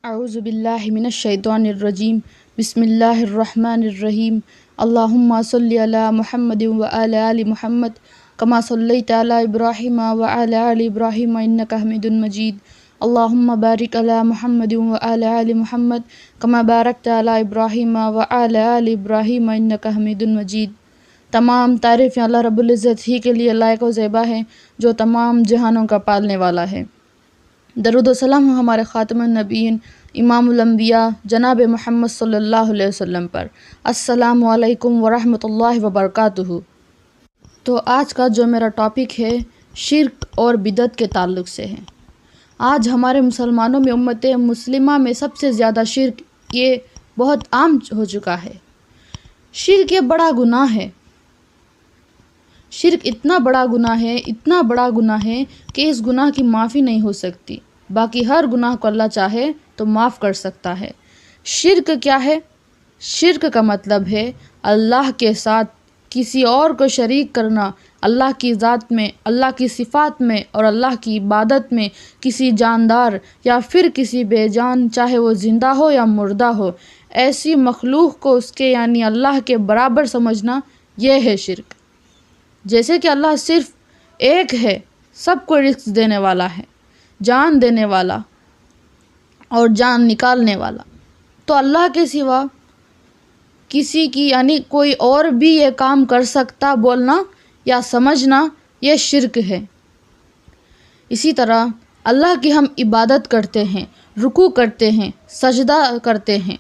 اعوذ باللہ من الشیطان الرجیم بسم اللہ الرحمن الرحیم اللہم صلی علی محمد وعلی آل محمد کما صلیت علی ابراہیم وعلی آل ابراہیم انک حمید مجید اللہم بارک علی محمد وعلی آل محمد کما بارکت علی ابراہیم وعلی آل ابراہیم انک حمید مجید۔ تمام تعریفیں اللہ رب العزت ہی کے لیے لائق و زیبا ہے جو تمام جہانوں کا پالنے والا ہے۔ درود و سلام ہو ہمارے خاتم النبیین امام الانبیاء جناب محمد صلی اللہ علیہ وسلم پر۔ السلام علیکم ورحمۃ اللہ وبرکاتہ۔ تو آج کا جو میرا ٹاپک ہے شرک اور بدعت کے تعلق سے ہے۔ آج ہمارے مسلمانوں میں امت مسلمہ میں سب سے زیادہ شرک یہ بہت عام ہو چکا ہے۔ شرک یہ بڑا گناہ ہے۔ شرک اتنا بڑا گناہ ہے کہ اس گناہ کی معافی نہیں ہو سکتی، باقی ہر گناہ کو اللہ چاہے تو معاف کر سکتا ہے۔ شرک کیا ہے؟ شرک کا مطلب ہے اللہ کے ساتھ کسی اور کو شریک کرنا، اللہ کی ذات میں، اللہ کی صفات میں اور اللہ کی عبادت میں کسی جاندار یا پھر کسی بے جان، چاہے وہ زندہ ہو یا مردہ ہو، ایسی مخلوق کو اس کے یعنی اللہ کے برابر سمجھنا، یہ ہے شرک۔ جیسے کہ اللہ صرف ایک ہے، سب کو رزق دینے والا ہے، جان دینے والا اور جان نکالنے والا، تو اللہ کے سوا کسی کی یعنی کوئی اور بھی یہ کام کر سکتا بولنا یا سمجھنا، یہ شرک ہے۔ اسی طرح اللہ کی ہم عبادت کرتے ہیں، رکوع کرتے ہیں، سجدہ کرتے ہیں،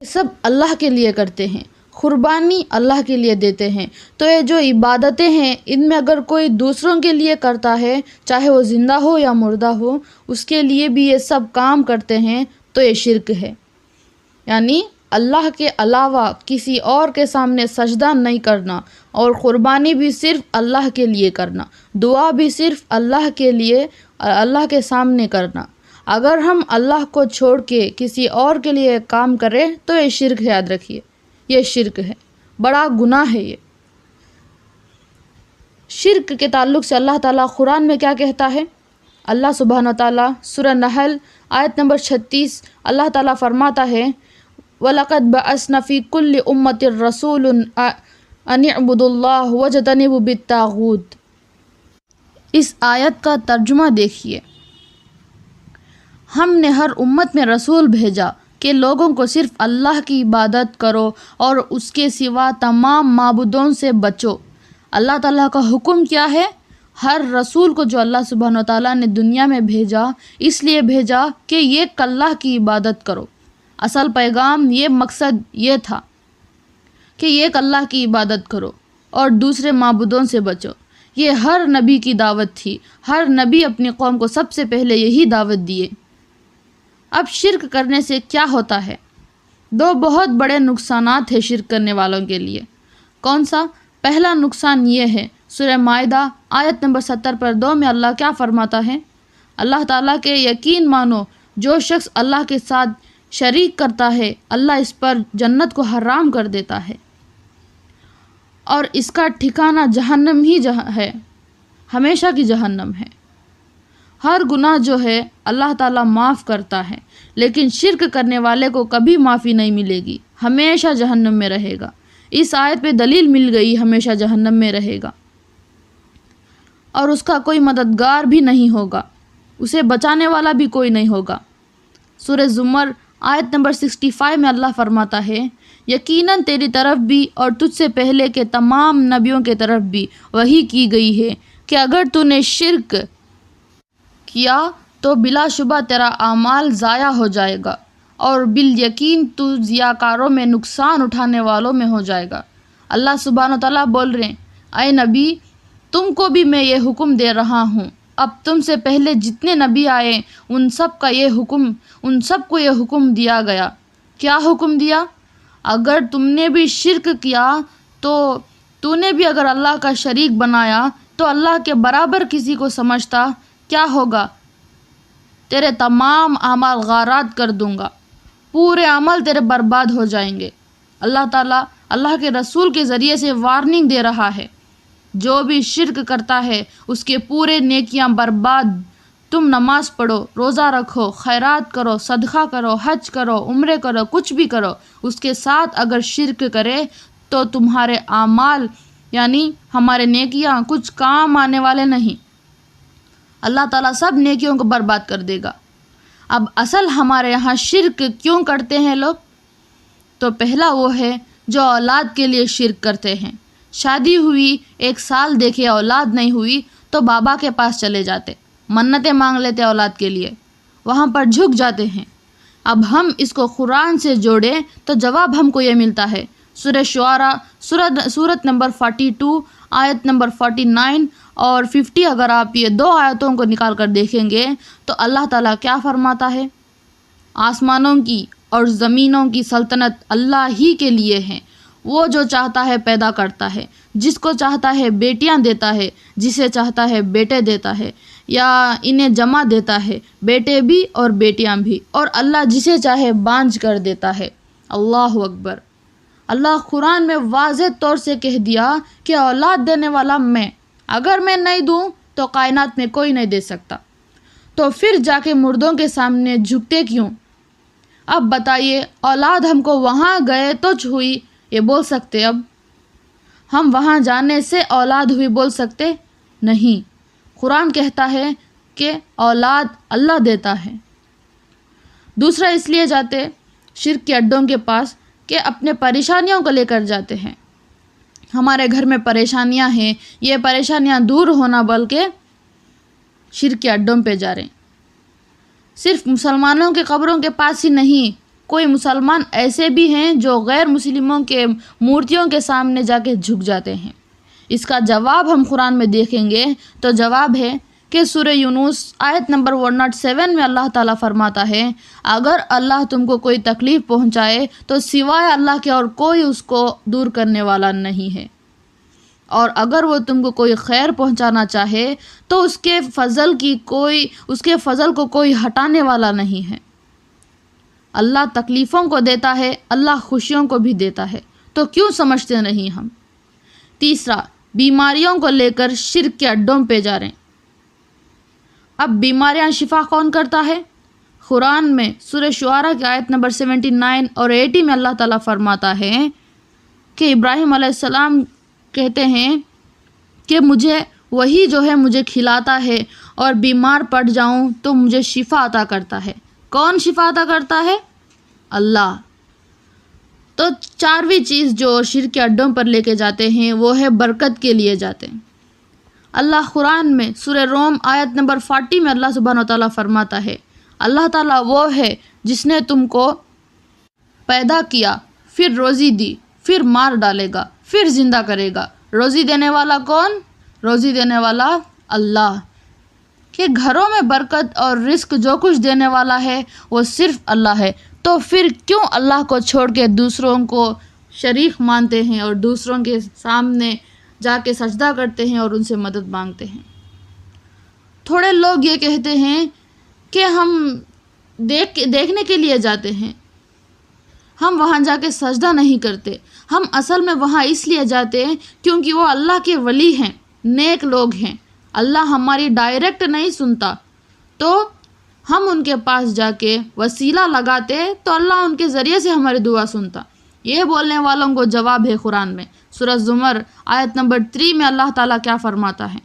سب اللہ کے لیے کرتے ہیں، قربانی اللہ کے لیے دیتے ہیں۔ تو یہ جو عبادتیں ہیں ان میں اگر کوئی دوسروں کے لیے کرتا ہے، چاہے وہ زندہ ہو یا مردہ ہو، اس کے لیے بھی یہ سب کام کرتے ہیں، تو یہ شرک ہے۔ یعنی اللہ کے علاوہ کسی اور کے سامنے سجدہ نہیں کرنا، اور قربانی بھی صرف اللہ کے لیے کرنا، دعا بھی صرف اللہ کے لیے، اللہ کے سامنے کرنا۔ اگر ہم اللہ کو چھوڑ کے کسی اور کے لیے کام کریں تو یہ شرک ہے، یاد رکھیے یہ شرک ہے، بڑا گناہ ہے یہ۔ شرک کے تعلق سے اللہ تعالیٰ قرآن میں کیا کہتا ہے؟ اللہ سبحانہ وتعالیٰ سورہ نحل آیت نمبر 36 اللہ تعالیٰ فرماتا ہے وَلَقَدْ بَعَثْنَا فِي كُلِّ أُمَّةٍ رَسُولٌ أَنِ اعْبُدُوا اللَّهَ وَاجْتَنِبُوا الطَّاغُوتَ۔ اس آیت کا ترجمہ دیکھیے۔ ہم نے ہر امت میں رسول بھیجا کہ لوگوں کو صرف اللہ کی عبادت کرو اور اس کے سوا تمام معبودوں سے بچو۔ اللہ تعالیٰ کا حکم کیا ہے؟ ہر رسول کو جو اللہ سبحانہ وتعالیٰ نے دنیا میں بھیجا، اس لیے بھیجا کہ ایک اللہ کی عبادت کرو۔ اصل پیغام، یہ مقصد یہ تھا کہ ایک اللہ کی عبادت کرو اور دوسرے معبودوں سے بچو۔ یہ ہر نبی کی دعوت تھی، ہر نبی اپنی قوم کو سب سے پہلے یہی دعوت دیے۔ اب شرک کرنے سے کیا ہوتا ہے؟ دو بہت بڑے نقصانات ہیں شرک کرنے والوں کے لیے۔ کون سا؟ پہلا نقصان یہ ہے، سورہ مائدہ آیت نمبر 70 پر 2 میں اللہ کیا فرماتا ہے؟ اللہ تعالیٰ کے یقین مانو، جو شخص اللہ کے ساتھ شریک کرتا ہے اللہ اس پر جنت کو حرام کر دیتا ہے اور اس کا ٹھکانہ جہنم ہی ہے، ہمیشہ کی جہنم ہے۔ ہر گناہ جو ہے اللہ تعالیٰ معاف کرتا ہے، لیکن شرک کرنے والے کو کبھی معافی نہیں ملے گی، ہمیشہ جہنم میں رہے گا۔ اس آیت پہ دلیل مل گئی، ہمیشہ جہنم میں رہے گا اور اس کا کوئی مددگار بھی نہیں ہوگا، اسے بچانے والا بھی کوئی نہیں ہوگا۔ سورہ زمر آیت نمبر 65 میں اللہ فرماتا ہے یقیناً تیری طرف بھی اور تجھ سے پہلے کے تمام نبیوں کے طرف بھی وحی کی گئی ہے کہ اگر تو نے شرک کیا تو بلا شبہ تیرا اعمال ضائع ہو جائے گا اور بالیقین تو ضیاءکاروں میں، نقصان اٹھانے والوں میں ہو جائے گا۔ اللہ سبحانہ وتعالیٰ بول رہے ہیں اے نبی، تم کو بھی میں یہ حکم دے رہا ہوں، اب تم سے پہلے جتنے نبی آئے ان سب کو یہ حکم دیا گیا۔ کیا حکم دیا؟ اگر تم نے بھی شرک کیا تو نے بھی اگر اللہ کا شریک بنایا تو اللہ کے برابر کسی کو سمجھتا، کیا ہوگا؟ تیرے تمام اعمال غارات کر دوں گا، پورے عمل تیرے برباد ہو جائیں گے۔ اللہ تعالیٰ اللہ کے رسول کے ذریعے سے وارننگ دے رہا ہے، جو بھی شرک کرتا ہے اس کے پورے نیکیاں برباد تم نماز پڑھو، روزہ رکھو، خیرات کرو، صدقہ کرو، حج کرو، عمرے کرو، کچھ بھی کرو، اس کے ساتھ اگر شرک کرے تو تمہارے اعمال یعنی ہمارے نیکیاں کچھ کام آنے والے نہیں، اللہ تعالیٰ سب نیکیوں کو برباد کر دے گا۔ اب اصل ہمارے یہاں شرک کیوں کرتے ہیں لوگ؟ تو پہلا وہ ہے جو اولاد کے لیے شرک کرتے ہیں۔ شادی ہوئی، 1 سال دیکھے اولاد نہیں ہوئی تو بابا کے پاس چلے جاتے، منتیں مانگ لیتے اولاد کے لیے، وہاں پر جھک جاتے ہیں۔ اب ہم اس کو قرآن سے جوڑیں تو جواب ہم کو یہ ملتا ہے۔ سورہ شعراء سورت نمبر 42 آیت نمبر 49 اور 50، اگر آپ یہ 2 آیتوں کو نکال کر دیکھیں گے تو اللہ تعالیٰ کیا فرماتا ہے؟ آسمانوں کی اور زمینوں کی سلطنت اللہ ہی کے لیے ہے، وہ جو چاہتا ہے پیدا کرتا ہے، جس کو چاہتا ہے بیٹیاں دیتا ہے، جسے چاہتا ہے بیٹے دیتا ہے، یا انہیں جمع دیتا ہے، بیٹے بھی اور بیٹیاں بھی، اور اللہ جسے چاہے بانجھ کر دیتا ہے۔ اللہ اکبر۔ اللہ قرآن میں واضح طور سے کہہ دیا کہ اولاد دینے والا میں، اگر میں نہیں دوں تو کائنات میں کوئی نہیں دے سکتا، تو پھر جا کے مردوں کے سامنے جھکتے کیوں؟ اب بتائیے، اولاد ہم کو وہاں گئے تو ہوئی یہ بول سکتے؟ اب ہم وہاں جانے سے اولاد ہوئی بول سکتے؟ نہیں۔ قرآن کہتا ہے کہ اولاد اللہ دیتا ہے۔ دوسرا اس لیے جاتے شرک کے اڈوں کے پاس کہ اپنے پریشانیوں کو لے کر جاتے ہیں۔ ہمارے گھر میں پریشانیاں ہیں، یہ پریشانیاں دور ہونا بلکہ شرک کے اڈوں پہ جا رہے ہیں۔ صرف مسلمانوں کے قبروں کے پاس ہی نہیں، کوئی مسلمان ایسے بھی ہیں جو غیر مسلموں کے مورتیوں کے سامنے جا کے جھک جاتے ہیں۔ اس کا جواب ہم قرآن میں دیکھیں گے تو جواب ہے کہ سورہ یونس آیت نمبر 107 میں اللہ تعالیٰ فرماتا ہے، اگر اللہ تم کو کوئی تکلیف پہنچائے تو سوائے اللہ کے اور کوئی اس کو دور کرنے والا نہیں ہے، اور اگر وہ تم کو کوئی خیر پہنچانا چاہے تو اس کے فضل کو کوئی ہٹانے والا نہیں ہے۔ اللہ تکلیفوں کو دیتا ہے، اللہ خوشیوں کو بھی دیتا ہے، تو کیوں سمجھتے نہیں ہم؟ تیسرا، بیماریوں کو لے کر شرک کے اڈوں پہ جا رہے ہیں۔ اب بیماریاں شفا کون کرتا ہے؟ قرآن میں سورہ شعراء کی آیت نمبر 79 اور 80 میں اللہ تعالیٰ فرماتا ہے کہ ابراہیم علیہ السلام کہتے ہیں کہ وہی جو ہے مجھے کھلاتا ہے، اور بیمار پڑ جاؤں تو مجھے شفا عطا کرتا ہے۔ کون شفا عطا کرتا ہے؟ اللہ۔ تو 4ویں چیز جو شرک کے اڈوں پر لے کے جاتے ہیں وہ ہے برکت کے لیے جاتے ہیں۔ اللہ قرآن میں سورہ روم آیت نمبر 40 میں اللہ سبحانہ وتعالیٰ فرماتا ہے، اللہ تعالیٰ وہ ہے جس نے تم کو پیدا کیا، پھر روزی دی، پھر مار ڈالے گا، پھر زندہ کرے گا۔ روزی دینے والا کون؟ روزی دینے والا اللہ۔ کہ گھروں میں برکت اور رزق جو کچھ دینے والا ہے وہ صرف اللہ ہے، تو پھر کیوں اللہ کو چھوڑ کے دوسروں کو شریک مانتے ہیں اور دوسروں کے سامنے جا کے سجدہ کرتے ہیں اور ان سے مدد مانگتے ہیں؟ تھوڑے لوگ یہ کہتے ہیں کہ ہم دیکھنے کے لیے جاتے ہیں، ہم وہاں جا کے سجدہ نہیں کرتے، ہم اصل میں وہاں اس لیے جاتے ہیں کیونکہ وہ اللہ کے ولی ہیں، نیک لوگ ہیں، اللہ ہماری ڈائریکٹ نہیں سنتا، تو ہم ان کے پاس جا کے وسیلہ لگاتے تو اللہ ان کے ذریعے سے ہماری دعا سنتا۔ یہ بولنے والوں کو جواب ہے قرآن میں سورہ زمر آیت نمبر 3 میں اللہ تعالیٰ کیا فرماتا ہے،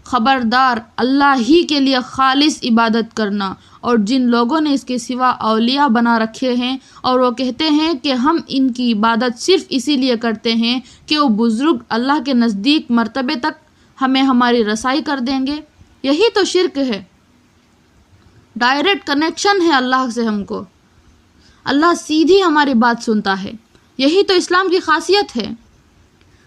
خبردار اللہ ہی کے لیے خالص عبادت کرنا، اور جن لوگوں نے اس کے سوا اولیاء بنا رکھے ہیں اور وہ کہتے ہیں کہ ہم ان کی عبادت صرف اسی لیے کرتے ہیں کہ وہ بزرگ اللہ کے نزدیک مرتبے تک ہمیں ہماری رسائی کر دیں گے، یہی تو شرک ہے۔ ڈائریکٹ کنیکشن ہے اللہ سے، ہم کو اللہ سیدھی ہماری بات سنتا ہے، یہی تو اسلام کی خاصیت ہے۔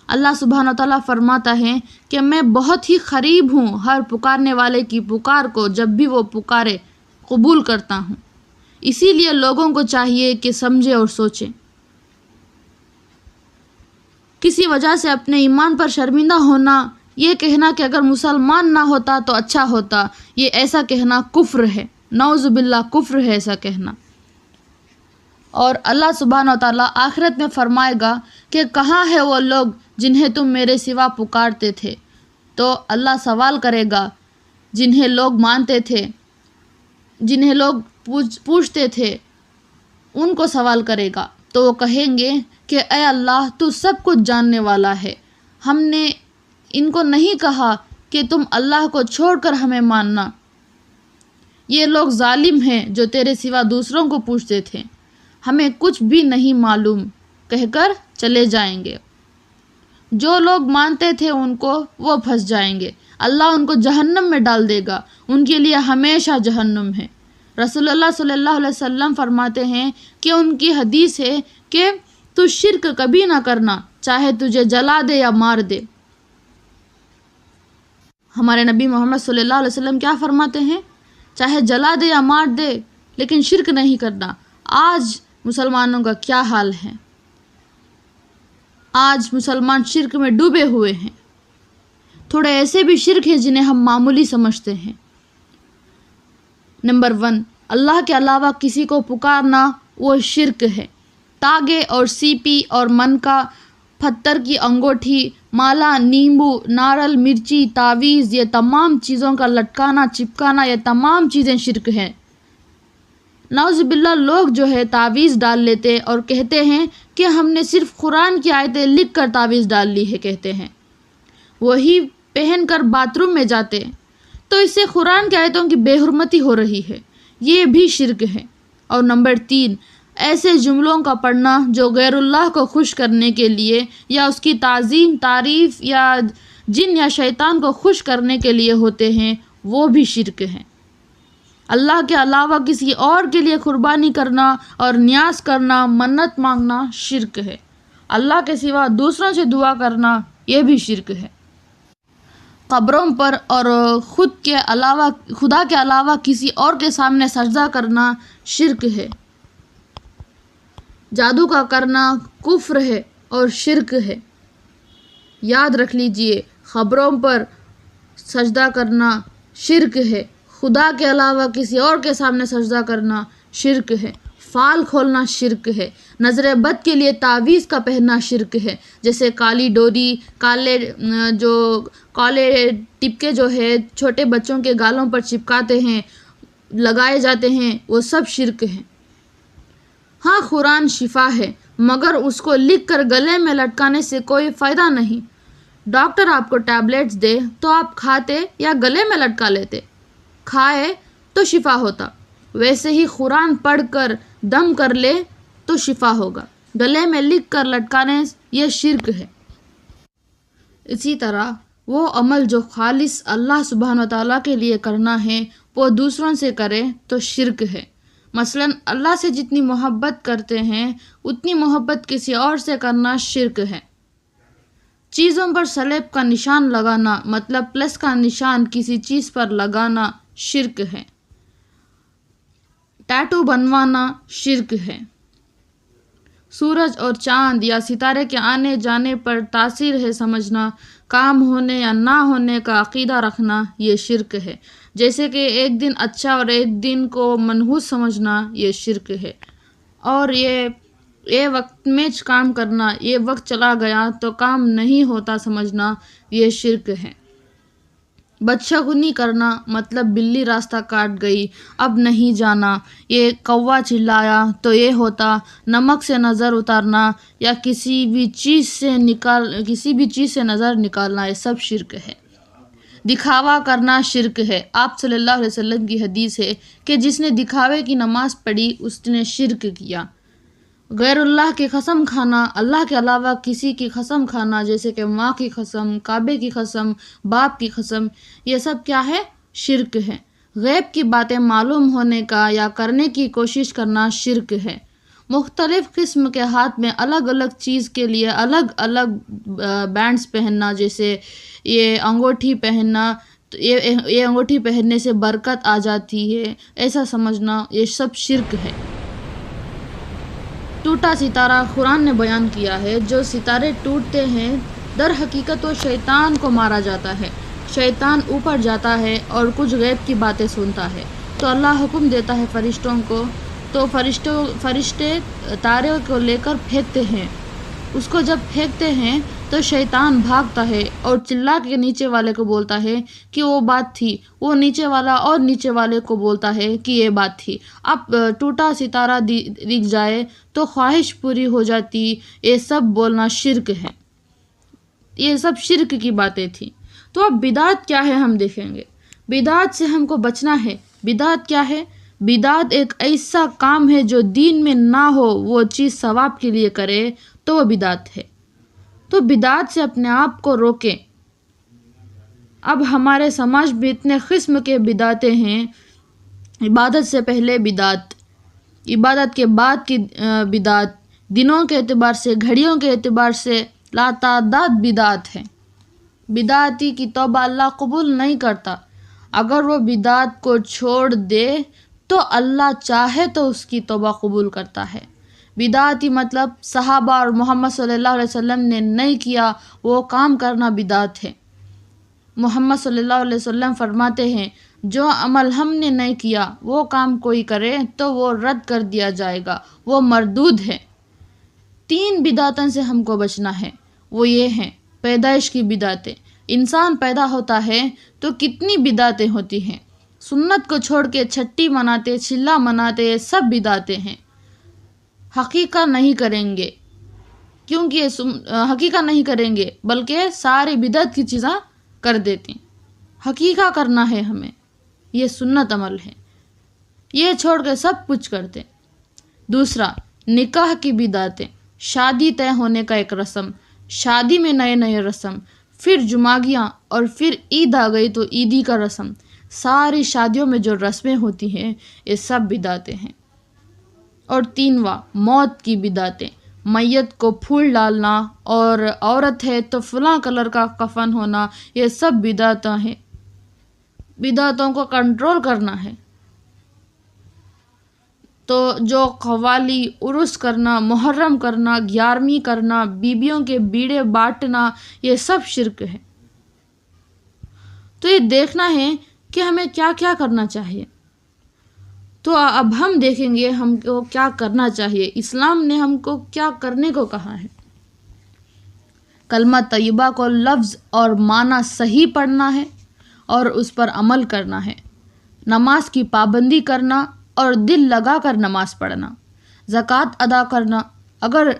اللہ سبحانہ تعالیٰ فرماتا ہے کہ میں بہت ہی قریب ہوں ہر پکارنے والے کی پکار کو، جب بھی وہ پکارے قبول کرتا ہوں۔ اسی لیے لوگوں کو چاہیے کہ سمجھے اور سوچیں۔ کسی وجہ سے اپنے ایمان پر شرمندہ ہونا، یہ کہنا کہ اگر مسلمان نہ ہوتا تو اچھا ہوتا، یہ ایسا کہنا کفر ہے، نعوذ باللہ کفر ہے ایسا کہنا۔ اور اللہ سبحانہ وتعالیٰ آخرت میں فرمائے گا کہ کہاں ہے وہ لوگ جنہیں تم میرے سوا پکارتے تھے؟ تو اللہ سوال کرے گا جنہیں لوگ مانتے تھے جنہیں لوگ پوچھتے تھے ان کو سوال کرے گا تو وہ کہیں گے کہ اے اللہ تو سب کچھ جاننے والا ہے، ہم نے ان کو نہیں کہا کہ تم اللہ کو چھوڑ کر ہمیں ماننا، یہ لوگ ظالم ہیں جو تیرے سوا دوسروں کو پوچھتے تھے، ہمیں کچھ بھی نہیں معلوم کہہ کر چلے جائیں گے۔ جو لوگ مانتے تھے ان کو وہ پھنس جائیں گے، اللہ ان کو جہنم میں ڈال دے گا، ان کے لیے ہمیشہ جہنم ہے۔ رسول اللہ صلی اللہ علیہ وسلم فرماتے ہیں کہ ان کی حدیث ہے کہ تو شرک کبھی نہ کرنا، چاہے تجھے جلا دے یا مار دے۔ ہمارے نبی محمد صلی اللہ علیہ وسلم کیا فرماتے ہیں؟ چاہے جلا دے یا مار دے لیکن شرک نہیں کرنا۔ آج مسلمانوں کا کیا حال ہے؟ آج مسلمان شرک میں ڈوبے ہوئے ہیں۔ تھوڑے ایسے بھی شرک ہیں جنہیں ہم معمولی سمجھتے ہیں۔ نمبر 1، اللہ کے علاوہ کسی کو پکارنا وہ شرک ہے۔ تاگے اور سیپی اور منکا، پتھر کی انگوٹھی، مالا، نیمبو، ناریل، مرچی، تعویذ، یہ تمام چیزوں کا لٹکانا چپکانا، یہ تمام چیزیں شرک ہیں۔ نعوذ باللہ لوگ جو ہے تعویذ ڈال لیتے اور کہتے ہیں کہ ہم نے صرف قرآن کی آیتیں لکھ کر تعویذ ڈال لی ہے، کہتے ہیں وہی پہن کر باتھ روم میں جاتے، تو اس سے قرآن کی آیتوں کی بے حرمتی ہو رہی ہے، یہ بھی شرک ہے۔ اور نمبر 3، ایسے جملوں کا پڑھنا جو غیر اللہ کو خوش کرنے کے لیے یا اس کی تعظیم، تعریف یا جن یا شیطان کو خوش کرنے کے لیے ہوتے ہیں، وہ بھی شرک ہیں۔ اللہ کے علاوہ کسی اور کے لیے قربانی کرنا اور نیاز کرنا، منت مانگنا شرک ہے۔ اللہ کے سوا دوسروں سے دعا کرنا یہ بھی شرک ہے۔ قبروں پر اور خدا کے علاوہ کسی اور کے سامنے سجدہ کرنا شرک ہے۔ جادو کا کرنا کفر ہے اور شرک ہے۔ یاد رکھ لیجئے، قبروں پر سجدہ کرنا شرک ہے، خدا کے علاوہ کسی اور کے سامنے سجدہ کرنا شرک ہے، فال کھولنا شرک ہے، نظر بد کے لیے تعویذ کا پہننا شرک ہے، جیسے کالی ڈوری، کالے ٹپکے جو ہے چھوٹے بچوں کے گالوں پر چپکاتے ہیں، لگائے جاتے ہیں، وہ سب شرک ہیں۔ ہاں قرآن شفا ہے، مگر اس کو لکھ کر گلے میں لٹکانے سے کوئی فائدہ نہیں۔ ڈاکٹر آپ کو ٹیبلیٹس دے تو آپ کھاتے یا گلے میں لٹکا لیتے، کھائے تو شفا ہوتا۔ ویسے ہی قرآن پڑھ کر دم کر لے تو شفا ہوگا، گلے میں لکھ کر لٹکانے یہ شرک ہے۔ اسی طرح وہ عمل جو خالص اللہ سبحانہ وتعالیٰ کے لیے کرنا ہے وہ دوسروں سے کرے تو شرک ہے۔ مثلا اللہ سے جتنی محبت کرتے ہیں اتنی محبت کسی اور سے کرنا شرک ہے۔ چیزوں پر سلیب کا نشان لگانا، مطلب پلس کا نشان کسی چیز پر لگانا شرک ہے۔ ٹیٹو بنوانا شرک ہے۔ سورج اور چاند یا ستارے کے آنے جانے پر تاثیر ہے سمجھنا، کام ہونے یا نہ ہونے کا عقیدہ رکھنا یہ شرک ہے۔ جیسے کہ ایک دن اچھا اور ایک دن کو منحوس سمجھنا یہ شرک ہے۔ اور یہ وقت میں کام کرنا، یہ وقت چلا گیا تو کام نہیں ہوتا سمجھنا یہ شرک ہے۔ بدشگونی کرنا، مطلب بلی راستہ کاٹ گئی اب نہیں جانا، یہ کوا چلایا تو یہ ہوتا، نمک سے نظر اتارنا یا کسی بھی چیز سے نظر نکالنا یہ سب شرک ہے۔ دکھاوا کرنا شرک ہے۔ آپ صلی اللہ علیہ وسلم کی حدیث ہے کہ جس نے دکھاوے کی نماز پڑھی اس نے شرک کیا۔ غیر اللہ کی قسم کھانا، اللہ کے علاوہ کسی کی قسم کھانا، جیسے کہ ماں کی قسم، کعبے کی قسم، باپ کی قسم، یہ سب کیا ہے؟ شرک ہے۔ غیب کی باتیں معلوم ہونے کا یا کرنے کی کوشش کرنا شرک ہے۔ مختلف قسم کے ہاتھ میں الگ الگ چیز کے لیے الگ الگ بینڈز پہننا، جیسے یہ انگوٹھی پہننا، یہ انگوٹھی پہننے سے برکت آ جاتی ہے، ایسا سمجھنا یہ سب شرک ہے۔ ٹوٹا ستارہ قرآن نے بیان کیا ہے، جو ستارے ٹوٹتے ہیں در حقیقت وہ شیطان کو مارا جاتا ہے۔ شیطان اوپر جاتا ہے اور کچھ غیب کی باتیں سنتا ہے تو اللہ حکم دیتا ہے فرشتوں کو، تو فرشتے تارے کو لے کر پھینکتے ہیں، اس کو جب پھینکتے ہیں تو شیطان بھاگتا ہے اور چلا کے نیچے والے کو بولتا ہے کہ وہ بات تھی، وہ نیچے والا اور نیچے والے کو بولتا ہے کہ یہ بات تھی۔ اب ٹوٹا ستارہ دکھ جائے تو خواہش پوری ہو جاتی، یہ سب بولنا شرک ہے، یہ سب شرک کی باتیں تھیں۔ تو اب بدعت کیا ہے ہم دیکھیں گے۔ بدعت سے ہم کو بچنا ہے۔ بدعت کیا ہے؟ بدعت ایک ایسا کام ہے جو دین میں نہ ہو، وہ چیز ثواب کے لیے کرے تو وہ بدعت ہے۔ تو بدعت سے اپنے آپ کو روکیں۔ اب ہمارے سماج میں اتنے قسم کے بدعتیں ہیں۔ عبادت سے پہلے بدعت، عبادت کے بعد کی بدعت، دنوں کے اعتبار سے، گھڑیوں کے اعتبار سے لاتعداد بدعت ہیں۔ بدعتی کی توبہ اللہ قبول نہیں کرتا۔ اگر وہ بدعت کو چھوڑ دے تو اللہ چاہے تو اس کی توبہ قبول کرتا ہے۔ بدعتی مطلب صحابہ اور محمد صلی اللہ علیہ وسلم نے نہیں کیا وہ کام کرنا بدعت ہے۔ محمد صلی اللہ علیہ وسلم فرماتے ہیں جو عمل ہم نے نہیں کیا وہ کام کوئی کرے تو وہ رد کر دیا جائے گا، وہ مردود ہے۔ 3 بدعتوں سے ہم کو بچنا ہے، وہ یہ ہیں۔ پیدائش کی بدعتیں، انسان پیدا ہوتا ہے تو کتنی بدعتیں ہوتی ہیں۔ سنت کو چھوڑ کے چھٹی مناتے، چلا مناتے، یہ سب بدعتیں ہیں۔ حقیقہ نہیں کریں گے، کیونکہ حقیقہ نہیں کریں گے بلکہ ساری بدعت کی چیزاں کر دیتے ہیں۔ حقیقہ کرنا ہے ہمیں، یہ سنت عمل ہے، یہ چھوڑ کے سب کچھ کرتے۔ دوسرا، نکاح کی بدعتیں، شادی طے ہونے کا ایک رسم، شادی میں نئے رسم، پھر جمعگیاں اور پھر عید آ گئی تو عیدی کا رسم، ساری شادیوں میں جو رسمیں ہوتی ہیں یہ سب بدعتیں ہیں۔ اور 3واں، موت کی بدعتیں، میت کو پھول ڈالنا اور عورت ہے تو فلاں کلر کا کفن ہونا، یہ سب بدعتیں ہیں۔ بدعتوں کو کنٹرول کرنا ہے۔ تو جو قوالی، عرس کرنا، محرم کرنا، 11ویں کرنا، بیبیوں کے بیڑے بانٹنا، یہ سب شرک ہے۔ تو یہ دیکھنا ہے کہ ہمیں کیا کیا کرنا چاہیے۔ تو اب ہم دیکھیں گے ہم کو کیا کرنا چاہیے، اسلام نے ہم کو کیا کرنے کو کہا ہے۔ کلمہ طیبہ کو لفظ اور معنی صحیح پڑھنا ہے اور اس پر عمل کرنا ہے۔ نماز کی پابندی کرنا اور دل لگا کر نماز پڑھنا، زکوٰۃ ادا کرنا، اگر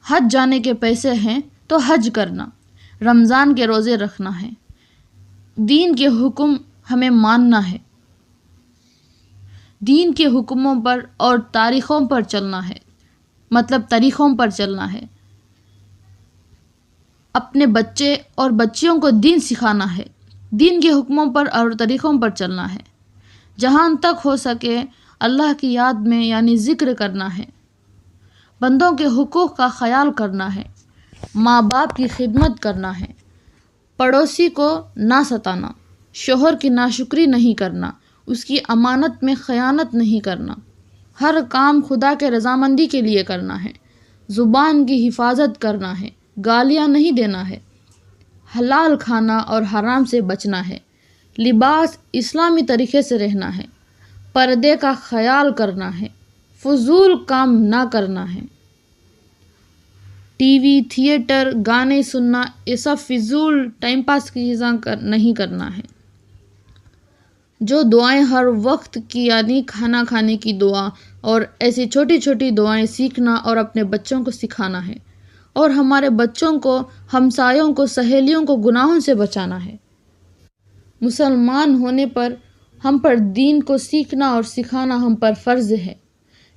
حج جانے کے پیسے ہیں تو حج کرنا، رمضان کے روزے رکھنا ہے، دین کے حکم ہمیں ماننا ہے، دین کے حکموں پر اور تاریخوں پر چلنا ہے، مطلب طریقوں پر چلنا ہے، اپنے بچے اور بچیوں کو دین سکھانا ہے، دین کے حکموں پر اور طریقوں پر چلنا ہے، جہاں تک ہو سکے اللہ کی یاد میں یعنی ذکر کرنا ہے، بندوں کے حقوق کا خیال کرنا ہے، ماں باپ کی خدمت کرنا ہے، پڑوسی کو نہ ستانا، شوہر کی ناشکری نہیں کرنا، اس کی امانت میں خیانت نہیں کرنا، ہر کام خدا کے رضامندی کے لیے کرنا ہے، زبان کی حفاظت کرنا ہے، گالیاں نہیں دینا ہے، حلال کھانا اور حرام سے بچنا ہے، لباس اسلامی طریقے سے رہنا ہے، پردے کا خیال کرنا ہے، فضول کام نہ کرنا ہے، ٹی وی، تھیٹر، گانے سننا، یہ سب فضول ٹائم پاس کی چیزاں نہیں کرنا ہے۔ جو دعائیں ہر وقت کی یعنی کھانا کھانے کی دعا اور ایسی چھوٹی چھوٹی دعائیں سیکھنا اور اپنے بچوں کو سکھانا ہے، اور ہمارے بچوں کو، ہمسایوں کو، سہیلیوں کو گناہوں سے بچانا ہے۔ مسلمان ہونے پر ہم پر دین کو سیکھنا اور سکھانا ہم پر فرض ہے۔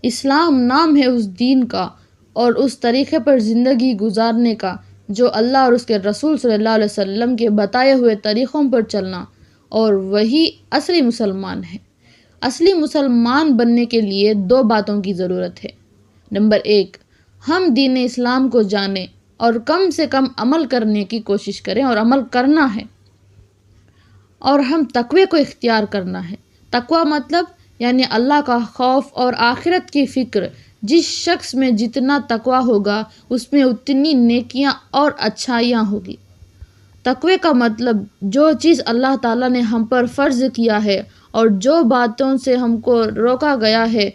اسلام نام ہے اس دین کا اور اس طریقے پر زندگی گزارنے کا جو اللہ اور اس کے رسول صلی اللہ علیہ وسلم کے بتائے ہوئے طریقوں پر چلنا، اور وہی اصلی مسلمان ہے۔ اصلی مسلمان بننے کے لیے 2 باتوں کی ضرورت ہے۔ نمبر 1، ہم دین اسلام کو جانیں اور کم سے کم عمل کرنے کی کوشش کریں، اور عمل کرنا ہے، اور ہم تقوی کو اختیار کرنا ہے۔ تقوی مطلب یعنی اللہ کا خوف اور آخرت کی فکر۔ جس شخص میں جتنا تقوی ہوگا اس میں اتنی نیکیاں اور اچھائیاں ہوگی۔ تقوی کا مطلب جو چیز اللہ تعالیٰ نے ہم پر فرض کیا ہے اور جو باتوں سے ہم کو روکا گیا ہے،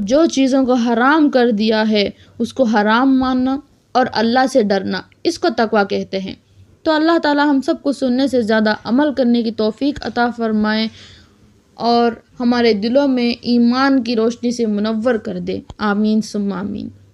جو چیزوں کو حرام کر دیا ہے اس کو حرام ماننا، اور اللہ سے ڈرنا، اس کو تقویٰ کہتے ہیں۔ تو اللہ تعالی ہم سب کو سننے سے زیادہ عمل کرنے کی توفیق عطا فرمائے اور ہمارے دلوں میں ایمان کی روشنی سے منور کر دے، آمین ثم آمین۔